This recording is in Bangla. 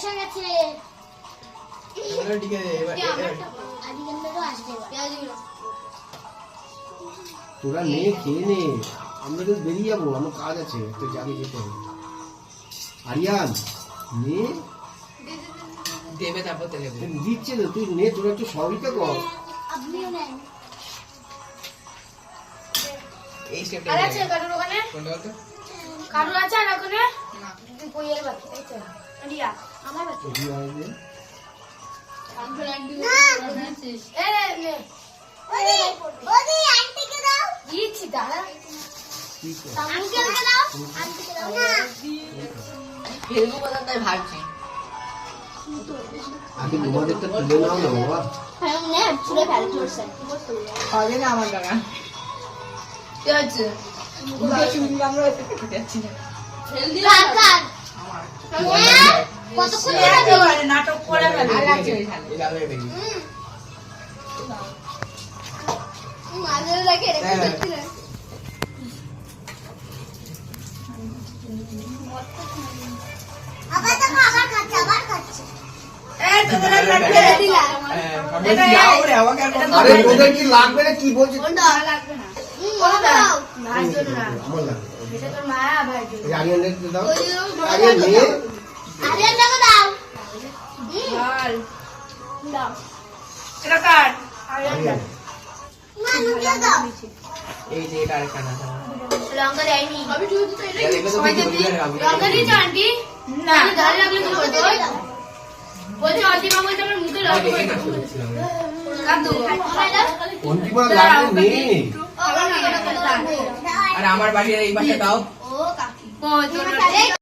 এসে গেছে। ঠিক আছে এবার তোরা নে খেয়ে নে, আমরা তো বেরিয়ে যাবো, আমার কাজ আছে, তো যাকে যেতে হবে। আরিয়ান নে, দেবে তারপর তেলে দিচ্ছে তো, তুই নে, তোরা একটু সহযোগিতা কর। আপনিও নেন। এই স্টেপটা আর আছে কারুর ওখানে? কোনটা বলতো? কারুর আছে আর ওখানে? না তুই কইয়ের বাকি, এই তো। রিয়া, আমার বাকি। এদিকে আয় নে। এ নে। ওদি আন্টিকে দাও। দিচ্ছি দাঁড়া। কি কর? আঙ্কেলকে দাও। আন্টিকে দাও না। ফেলবো কোথায় তাই ভাবছি। আগে তোমাদেরটা তুলে নাও না বাবা। হ্যাঁ নে ছুঁড়ে ফেল জোরসে। হবে না আমার টাকা। কি হচ্ছে? কার কার? আমার হ্যাঁ? কতক্ষণ ধরে নাটক করে ফেলে। আর লাগছে ওই খালে। এই লালে দেখি। মাঝে লাগে রেখে দিচ্ছি না। আবার তো আবার খাচ্ছে আবার খাচ্ছে। এই তোদের লাগবে দিলা। হ্যাঁ, আমি যাও রে আমাকে আর কথা আরে ওদের কি লাগবে না, কি বলছিস? কোনটা লাগবে না? কোনটা? ভাই জন্য না। আমার লাগবে। এটা তোর মা ভাই জন্য। এই আরিয়ানকে দাও। আরিয়ান নে। আরিয়ান দাও দাও। বল। দাও। এটা কার? আরিয়ান আরিয়ান। মা নুকে দাও। এই যে এটা আরেকটা না। লঙ্কা দেয়নি। আমি শুধু তো এটা দেখলে তো তুই বলবি আর আমি। লঙ্কা দিয়েছো আন্টি? না। ঝাল লাগলে কি করতে হয়? বলছে অজিমা বলছে আমার মুখে আমি লঙ্কা দেখে পড়ে। নষ্ট করছিলাম। কাঁদো। অন্তিমা লাগবে নে। আবার না। আর আমার বাড়ির এই পাশে দাও। ও কাকি। ও তোর